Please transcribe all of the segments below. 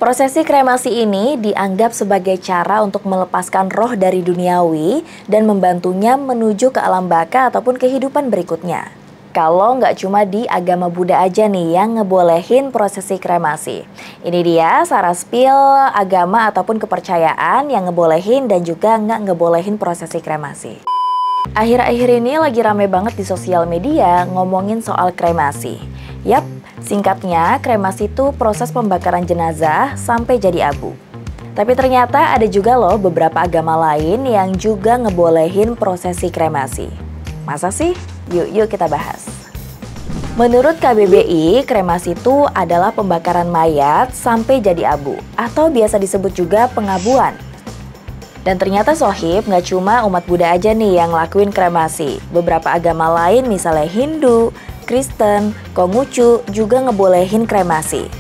Prosesi kremasi ini dianggap sebagai cara untuk melepaskan roh dari duniawi dan membantunya menuju ke alam baka ataupun kehidupan berikutnya. Kalau nggak cuma di agama Buddha aja nih yang ngebolehin prosesi kremasi. Ini dia saraspil agama ataupun kepercayaan yang ngebolehin dan juga nggak ngebolehin prosesi kremasi. Akhir-akhir ini lagi rame banget di sosial media ngomongin soal kremasi. Yap, singkatnya kremasi itu proses pembakaran jenazah sampai jadi abu. Tapi ternyata ada juga loh beberapa agama lain yang juga ngebolehin prosesi kremasi. Masa sih? Yuk kita bahas. Menurut KBBI, kremasi itu adalah pembakaran mayat sampai jadi abu atau biasa disebut juga pengabuan. Dan ternyata sohib, nggak cuma umat Buddha aja nih yang ngelakuin kremasi. Beberapa agama lain misalnya Hindu, Kristen, Konghucu juga ngebolehin kremasi.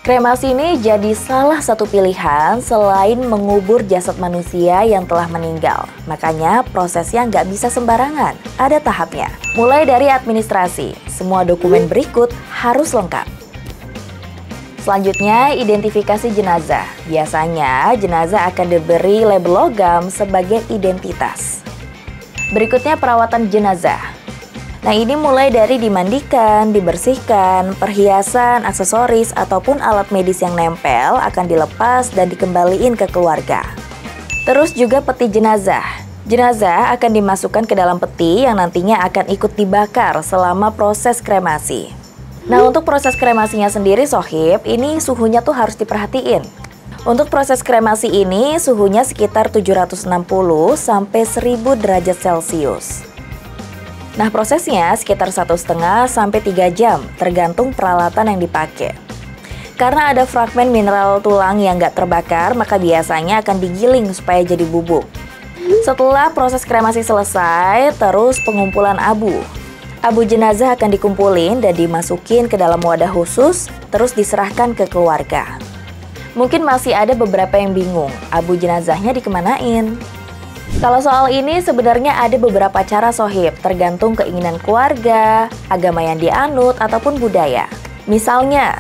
Kremasi ini jadi salah satu pilihan selain mengubur jasad manusia yang telah meninggal. Makanya prosesnya nggak bisa sembarangan, ada tahapnya. Mulai dari administrasi, semua dokumen berikut harus lengkap. Selanjutnya, identifikasi jenazah. Biasanya, jenazah akan diberi label logam sebagai identitas. Berikutnya, perawatan jenazah. Nah, ini mulai dari dimandikan, dibersihkan, perhiasan, aksesoris, ataupun alat medis yang nempel akan dilepas dan dikembaliin ke keluarga. Terus juga peti jenazah. Jenazah akan dimasukkan ke dalam peti yang nantinya akan ikut dibakar selama proses kremasi. Nah, untuk proses kremasinya sendiri sohib, ini suhunya tuh harus diperhatiin. Untuk proses kremasi ini suhunya sekitar 760 sampai 1000 derajat Celcius. Nah, prosesnya sekitar 1,5 sampai 3 jam, tergantung peralatan yang dipakai. Karena ada fragmen mineral tulang yang nggak terbakar, maka biasanya akan digiling supaya jadi bubuk. Setelah proses kremasi selesai, terus pengumpulan abu. Abu jenazah akan dikumpulin dan dimasukin ke dalam wadah khusus, terus diserahkan ke keluarga. Mungkin masih ada beberapa yang bingung, abu jenazahnya dikemanain? Kalau soal ini sebenarnya ada beberapa cara sohib, tergantung keinginan keluarga, agama yang dianut, ataupun budaya. Misalnya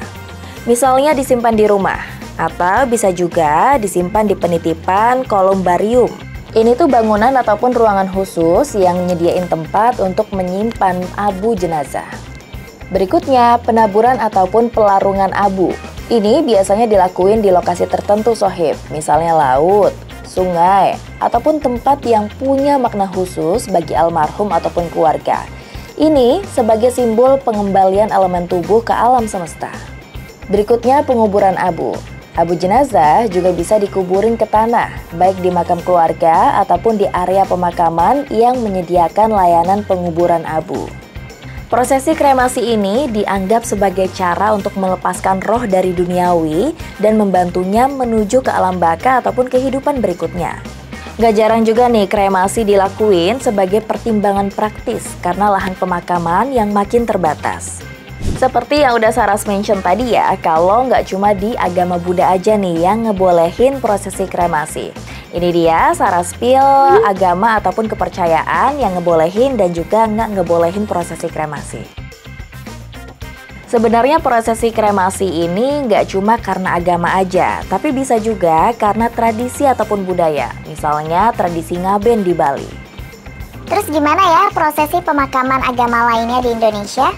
disimpan di rumah, atau bisa juga disimpan di penitipan kolumbarium. Ini tuh bangunan ataupun ruangan khusus yang nyediain tempat untuk menyimpan abu jenazah. Berikutnya, penaburan ataupun pelarungan abu. Ini biasanya dilakuin di lokasi tertentu sohib, misalnya laut, sungai, ataupun tempat yang punya makna khusus bagi almarhum ataupun keluarga. Ini sebagai simbol pengembalian elemen tubuh ke alam semesta. Berikutnya, penguburan abu. Abu jenazah juga bisa dikuburin ke tanah, baik di makam keluarga ataupun di area pemakaman yang menyediakan layanan penguburan abu. Prosesi kremasi ini dianggap sebagai cara untuk melepaskan roh dari duniawi dan membantunya menuju ke alam baka ataupun kehidupan berikutnya. Gak jarang juga nih kremasi dilakuin sebagai pertimbangan praktis karena lahan pemakaman yang makin terbatas. Seperti yang udah Saras mention tadi ya, kalau nggak cuma di agama Buddha aja nih yang ngebolehin prosesi kremasi. Ini dia saraspil agama ataupun kepercayaan yang ngebolehin dan juga nggak ngebolehin prosesi kremasi. Sebenarnya prosesi kremasi ini nggak cuma karena agama aja, tapi bisa juga karena tradisi ataupun budaya. Misalnya tradisi ngaben di Bali. Terus gimana ya prosesi pemakaman agama lainnya di Indonesia?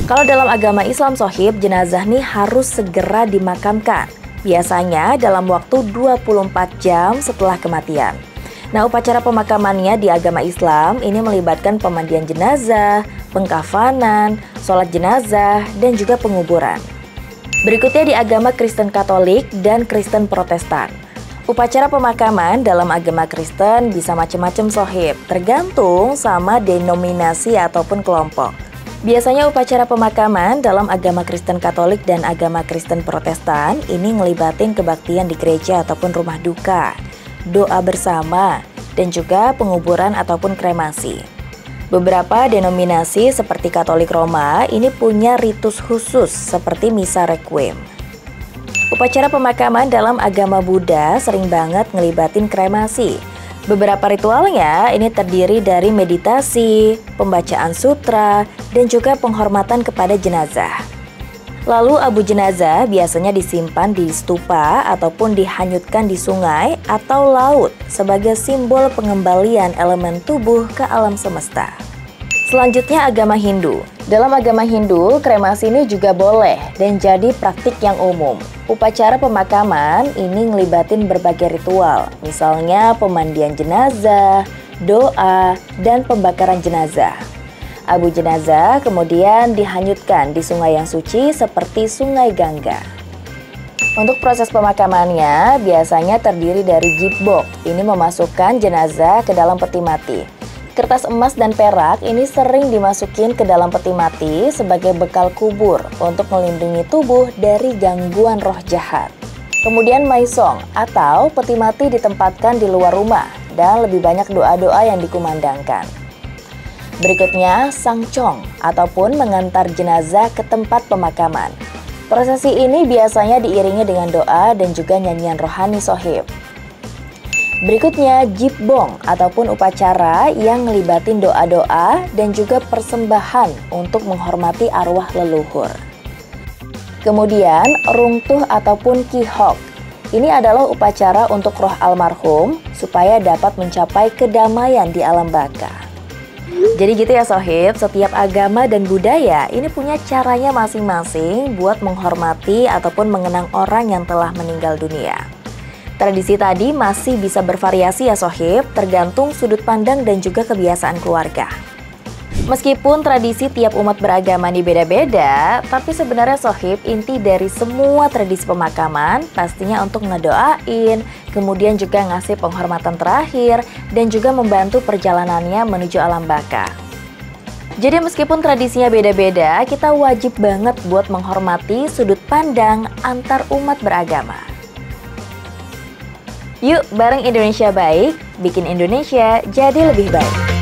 Kalau dalam agama Islam sohib, jenazah nih harus segera dimakamkan. Biasanya dalam waktu 24 jam setelah kematian. Nah, upacara pemakamannya di agama Islam ini melibatkan pemandian jenazah, pengkafanan, sholat jenazah, dan juga penguburan. Berikutnya di agama Kristen Katolik dan Kristen Protestan. Upacara pemakaman dalam agama Kristen bisa macam-macam sohib, tergantung sama denominasi ataupun kelompok. Biasanya upacara pemakaman dalam agama Kristen Katolik dan agama Kristen Protestan ini ngelibatin kebaktian di gereja ataupun rumah duka, doa bersama, dan juga penguburan ataupun kremasi. Beberapa denominasi seperti Katolik Roma ini punya ritus khusus seperti misa requiem. Upacara pemakaman dalam agama Buddha sering banget ngelibatin kremasi. Beberapa ritualnya ini terdiri dari meditasi, pembacaan sutra, dan juga penghormatan kepada jenazah. Lalu abu jenazah biasanya disimpan di stupa ataupun dihanyutkan di sungai atau laut sebagai simbol pengembalian elemen tubuh ke alam semesta. Selanjutnya agama Hindu. Dalam agama Hindu, kremasi ini juga boleh dan jadi praktik yang umum. Upacara pemakaman ini ngelibatin berbagai ritual, misalnya pemandian jenazah, doa, dan pembakaran jenazah. Abu jenazah kemudian dihanyutkan di sungai yang suci seperti Sungai Gangga. Untuk proses pemakamannya biasanya terdiri dari jibok. Ini memasukkan jenazah ke dalam peti mati. Kertas emas dan perak ini sering dimasukin ke dalam peti mati sebagai bekal kubur untuk melindungi tubuh dari gangguan roh jahat. Kemudian maisong atau peti mati ditempatkan di luar rumah dan lebih banyak doa-doa yang dikumandangkan. Berikutnya, sangcong ataupun mengantar jenazah ke tempat pemakaman. Prosesi ini biasanya diiringi dengan doa dan juga nyanyian rohani sohib. Berikutnya, jibong ataupun upacara yang ngelibatin doa-doa dan juga persembahan untuk menghormati arwah leluhur. Kemudian, rungtuh ataupun kihok. Ini adalah upacara untuk roh almarhum supaya dapat mencapai kedamaian di alam baka. Jadi gitu ya sohib, setiap agama dan budaya ini punya caranya masing-masing buat menghormati ataupun mengenang orang yang telah meninggal dunia. Tradisi tadi masih bisa bervariasi ya sohib, tergantung sudut pandang dan juga kebiasaan keluarga. Meskipun tradisi tiap umat beragama ini beda-beda, tapi sebenarnya sohib inti dari semua tradisi pemakaman pastinya untuk ngedoain, kemudian juga ngasih penghormatan terakhir, dan juga membantu perjalanannya menuju alam baka. Jadi meskipun tradisinya beda-beda, kita wajib banget buat menghormati sudut pandang antar umat beragama. Yuk bareng Indonesia Baik, bikin Indonesia jadi lebih baik.